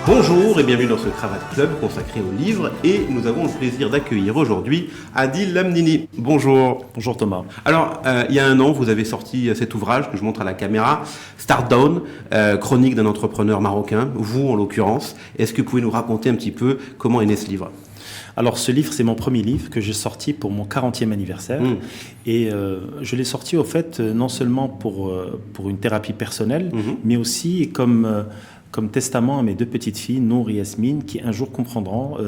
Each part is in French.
Bonjour et bienvenue dans ce Cravate Club consacré aux livres et nous avons le plaisir d'accueillir aujourd'hui Adil Lamnini. Bonjour. Bonjour Thomas. Alors, il y a un an, vous avez sorti cet ouvrage que je montre à la caméra, Start Down, chronique d'un entrepreneur marocain, vous en l'occurrence. Est-ce que vous pouvez nous raconter un petit peu comment est né ce livre ? Alors ce livre, c'est mon premier livre que j'ai sorti pour mon 40e anniversaire. Et je l'ai sorti au fait non seulement pour une thérapie personnelle, mais aussi comme testament à mes deux petites filles, Nour et Yasmine, qui un jour comprendront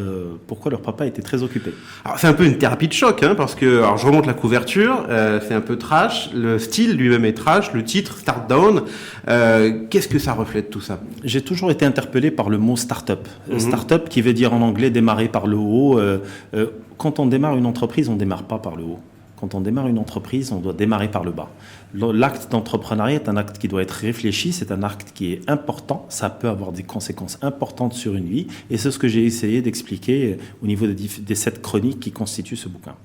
pourquoi leur papa était très occupé. Alors c'est un peu une thérapie de choc, parce que alors, je remonte la couverture, c'est un peu trash, le style lui-même est trash, le titre Start Down, qu'est-ce que ça reflète tout ça ? J'ai toujours été interpellé par le mot start-up. Start-up qui veut dire en anglais démarrer par le haut. Quand on démarre une entreprise, on ne démarre pas par le haut. Quand on démarre une entreprise, on doit démarrer par le bas. L'acte d'entrepreneuriat est un acte qui doit être réfléchi, c'est un acte qui est important, ça peut avoir des conséquences importantes sur une vie, et c'est ce que j'ai essayé d'expliquer au niveau des 7 chroniques qui constituent ce bouquin.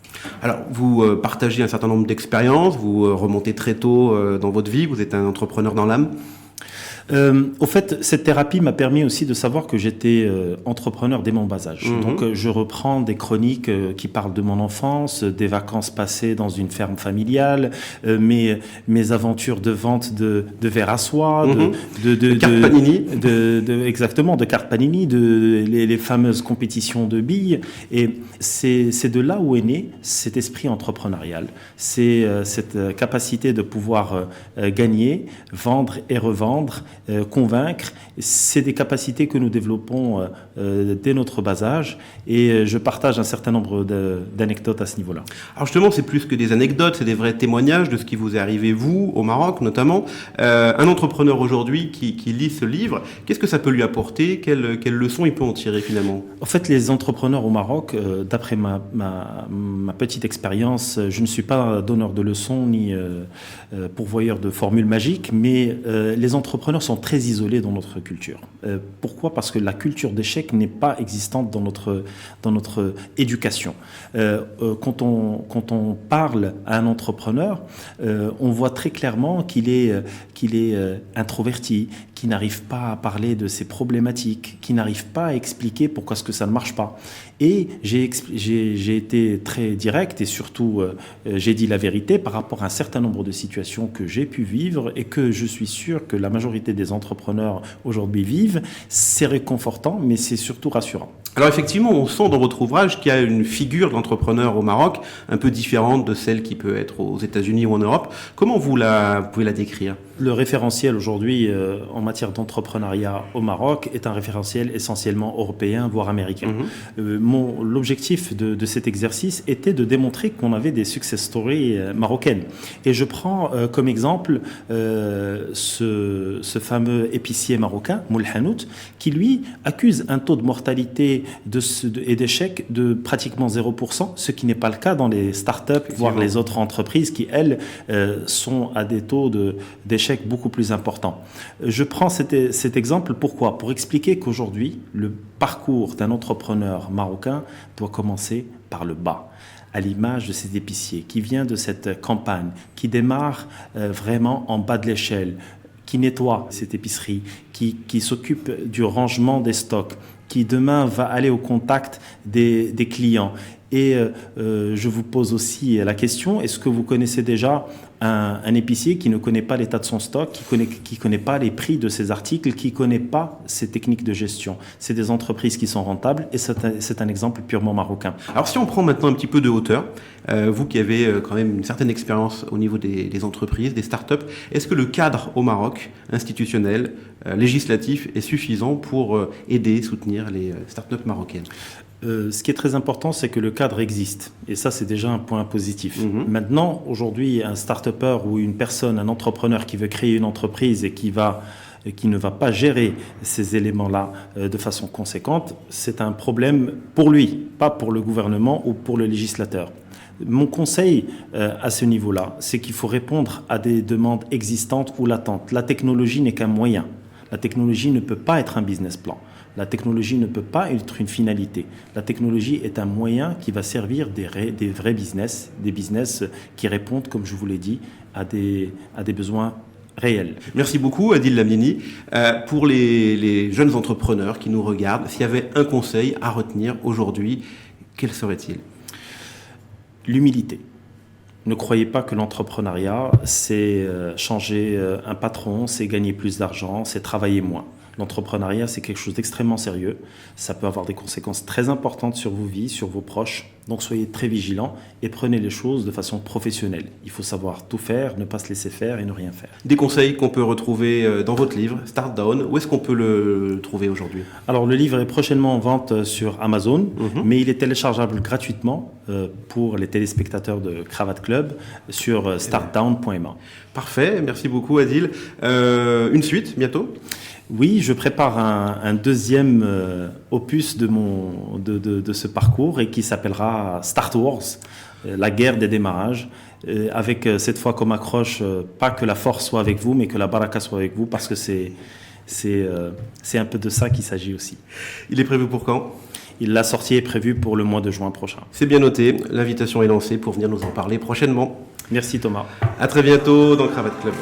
Alors, vous partagez un certain nombre d'expériences, vous remontez très tôt dans votre vie, vous êtes un entrepreneur dans l'âme. Au fait, cette thérapie m'a permis aussi de savoir que j'étais entrepreneur dès mon bas âge. Donc, je reprends des chroniques qui parlent de mon enfance, des vacances passées dans une ferme familiale, mes aventures de vente de verre à soie, de cartes Panini. Exactement, de cartes Panini, les fameuses compétitions de billes. Et c'est de là où est né cet esprit entrepreneurial. C'est cette capacité de pouvoir gagner, vendre et revendre, convaincre, c'est des capacités que nous développons dès notre bas âge et je partage un certain nombre d'anecdotes à ce niveau-là. Alors justement, c'est plus que des anecdotes, c'est des vrais témoignages de ce qui vous est arrivé, vous, au Maroc notamment. Un entrepreneur aujourd'hui qui lit ce livre, qu'est-ce que ça peut lui apporter ? Quelle leçon il peut en tirer finalement ? En fait, les entrepreneurs au Maroc, d'après ma petite expérience, je ne suis pas donneur de leçons ni pourvoyeur de formules magiques, mais les entrepreneurs sont très isolés dans notre culture. Pourquoi ? Parce que la culture d'échec n'est pas existante dans notre éducation. Quand on parle à un entrepreneur, on voit très clairement qu'il est introverti, qui n'arrive pas à parler de ses problématiques, qui n'arrive pas à expliquer pourquoi est-ce que ça ne marche pas. Et j'ai été très direct et surtout j'ai dit la vérité par rapport à un certain nombre de situations que j'ai pu vivre et que je suis sûr que la majorité des entrepreneurs aujourd'hui vivent. C'est réconfortant, mais c'est surtout rassurant. Alors effectivement, on sent dans votre ouvrage qu'il y a une figure d'entrepreneur au Maroc un peu différente de celle qui peut être aux États-Unis ou en Europe. Comment vous pouvez la décrire ? Le référentiel aujourd'hui en matière d'entrepreneuriat au Maroc est un référentiel essentiellement européen, voire américain. L'objectif de cet exercice était de démontrer qu'on avait des success stories marocaines. Et je prends comme exemple ce fameux épicier marocain, Moul Hanout, qui lui accuse un taux de mortalité et d'échec de pratiquement 0%, ce qui n'est pas le cas dans les startups, voire les autres entreprises qui, elles, sont à des taux d'échec beaucoup plus importants. Je prends cet exemple, pourquoi ? Pour expliquer qu'aujourd'hui, le parcours d'un entrepreneur marocain doit commencer par le bas, à l'image de cet épicier qui vient de cette campagne, qui démarre vraiment en bas de l'échelle, qui nettoie cette épicerie, qui s'occupe du rangement des stocks, qui demain va aller au contact des clients. Et je vous pose aussi la question, est-ce que vous connaissez déjà un épicier qui ne connaît pas l'état de son stock, qui connaît pas les prix de ses articles, qui connaît pas ses techniques de gestion ? C'est des entreprises qui sont rentables et c'est un exemple purement marocain. Alors si on prend maintenant un petit peu de hauteur, vous qui avez quand même une certaine expérience au niveau des entreprises, des startups, est-ce que le cadre au Maroc, institutionnel, législatif, est suffisant pour aider, soutenir les startups marocaines ? Ce qui est très important, c'est que le cadre existe. Et ça, c'est déjà un point positif. Maintenant, aujourd'hui, un start-upper ou une personne, un entrepreneur qui veut créer une entreprise et qui ne va pas gérer ces éléments-là de façon conséquente, c'est un problème pour lui, pas pour le gouvernement ou pour le législateur. Mon conseil à ce niveau-là, c'est qu'il faut répondre à des demandes existantes ou latentes. La technologie n'est qu'un moyen. La technologie ne peut pas être un business plan. La technologie ne peut pas être une finalité. La technologie est un moyen qui va servir des vrais business, des business qui répondent, comme je vous l'ai dit, à des besoins réel. Merci beaucoup, Adil Lamnini. Pour les jeunes entrepreneurs qui nous regardent, s'il y avait un conseil à retenir aujourd'hui, quel serait-il? L'humilité. Ne croyez pas que l'entrepreneuriat, c'est changer un patron, c'est gagner plus d'argent, c'est travailler moins. L'entrepreneuriat, c'est quelque chose d'extrêmement sérieux. Ça peut avoir des conséquences très importantes sur vos vies, sur vos proches. Donc soyez très vigilants et prenez les choses de façon professionnelle. Il faut savoir tout faire, ne pas se laisser faire et ne rien faire. Des conseils qu'on peut retrouver dans votre livre, Start Down. Où est-ce qu'on peut le trouver aujourd'hui? Alors le livre est prochainement en vente sur Amazon, mais il est téléchargeable gratuitement pour les téléspectateurs de Cravate Club sur startdown.ma. Parfait, merci beaucoup Adil. Une suite bientôt? Oui, je prépare un deuxième opus de ce parcours et qui s'appellera Start Wars, la guerre des démarrages, avec cette fois comme accroche, pas que la force soit avec vous, mais que la baraka soit avec vous, parce que c'est un peu de ça qu'il s'agit aussi. Il est prévu pour quand? La sortie est prévue pour le mois de juin prochain. C'est bien noté, l'invitation est lancée pour venir nous en parler prochainement. Merci Thomas. À très bientôt dans Cravate Club.